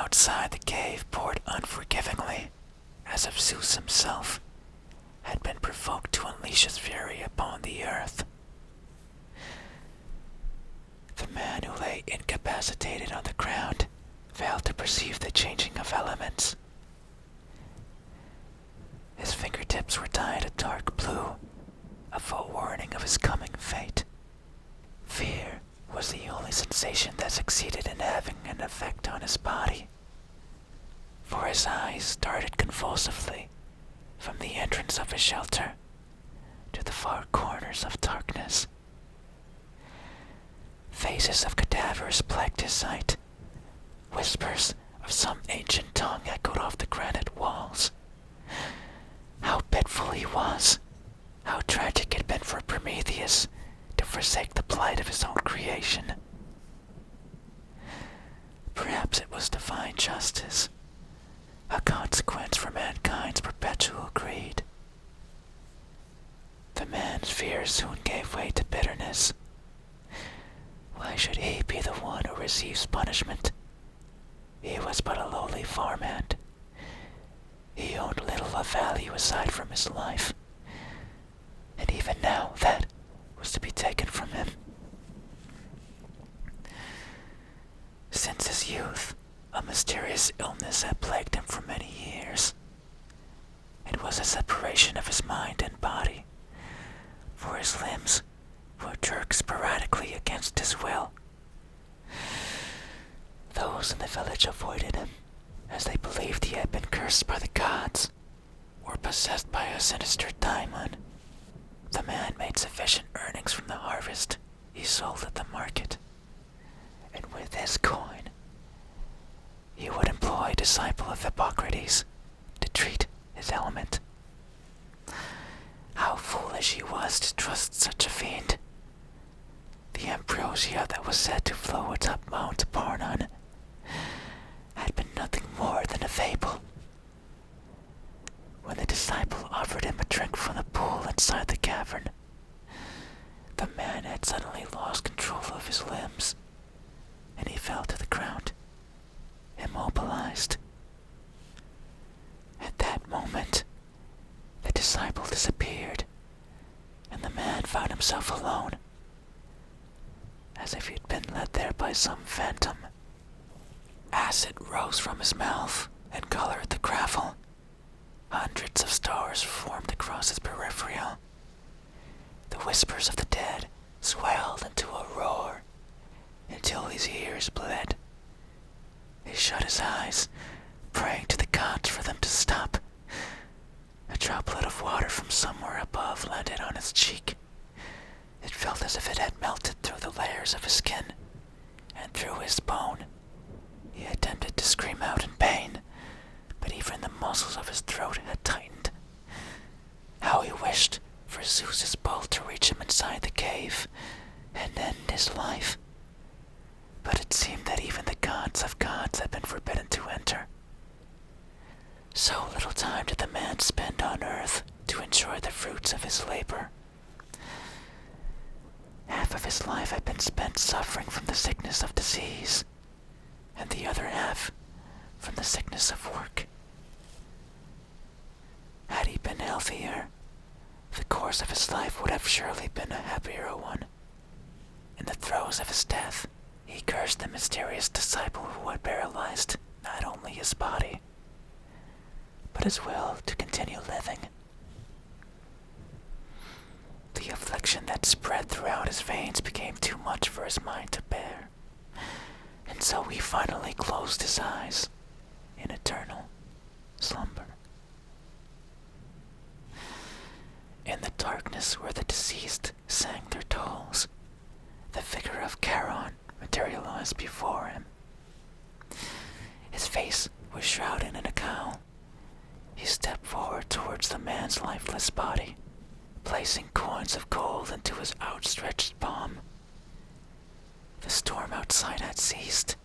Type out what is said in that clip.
outside the cave poured unforgivingly, as if Zeus himself had been provoked to unleash his fury upon the earth. The man who lay incapacitated on the ground failed to perceive the changing of elements. His fingertips were dyed a dark blue, a forewarning of his coming fate. Fear was the only sensation that succeeded in having an effect on his body, for his eyes darted convulsively from the entrance of his shelter to the far corners of darkness. Faces of cadavers plagued his sight. Whispers of some ancient tongue echoed off the granite walls. How pitiful he was! How tragic it had been for Prometheus to forsake the plight of his own creation. Perhaps it was divine justice, a consequence for mankind's perpetual greed. The man's fear soon gave way to bitterness. Why should he be the one who receives punishment? He was but a lowly farmhand. He owned little of value aside from his life, and even now that was to be taken from him. Since his youth, a mysterious illness had plagued him for many years. It was a separation of his mind and body, for his limbs would jerk sporadically against his will. Those in the village avoided him, as they believed he had been cursed by the gods, or possessed by a sinister daimon. The man made sufficient earnings from the harvest he sold at the market, and with his coin, he would employ a disciple of Hippocrates to treat his ailment. How foolish he was to trust such a fiend. The Ambrosia that was said to flow atop Mount Parnon had been nothing more than a fable. When the disciple offered him a drink from the pool inside the cavern, the man had suddenly lost control of his limbs, and he fell to the ground, immobilized. At that moment, the disciple disappeared, and the man found himself alone, as if he'd been led there by some phantom. Acid rose from his mouth and colored the gravel. Hundreds of stars formed across his peripheral. The whispers of the dead swelled into a roar until his ears bled. He shut his eyes, praying to the gods for them to stop. A droplet of water from somewhere above landed on his cheek. It felt as if it had melted through the layers of his skin and through his bone. He attempted to scream out in pain, but even the muscles of his throat had tightened. How he wished for Zeus's bolt to reach him inside the cave and end his life. But it seemed that even the gods of gods had been forbidden to enter. So little time did the man spend on earth to enjoy the fruits of his labor. Half of his life had been spent suffering from the sickness of disease, and the other half from the sickness of work. Had he been healthier, the course of his life would have surely been a happier one. In the throes of his death, he cursed the mysterious disciple who had paralyzed not only his body, but his will to continue living. The affliction that spread throughout his veins became too much for his mind to bear, and so he finally closed his eyes in eternal slumber. In the darkness where the deceased sang their tolls, the figure of Charon materialized before him. His face was shrouded in a cowl. He stepped forward towards the man's lifeless body, placing coins of gold into his outstretched palm. The storm outside had ceased,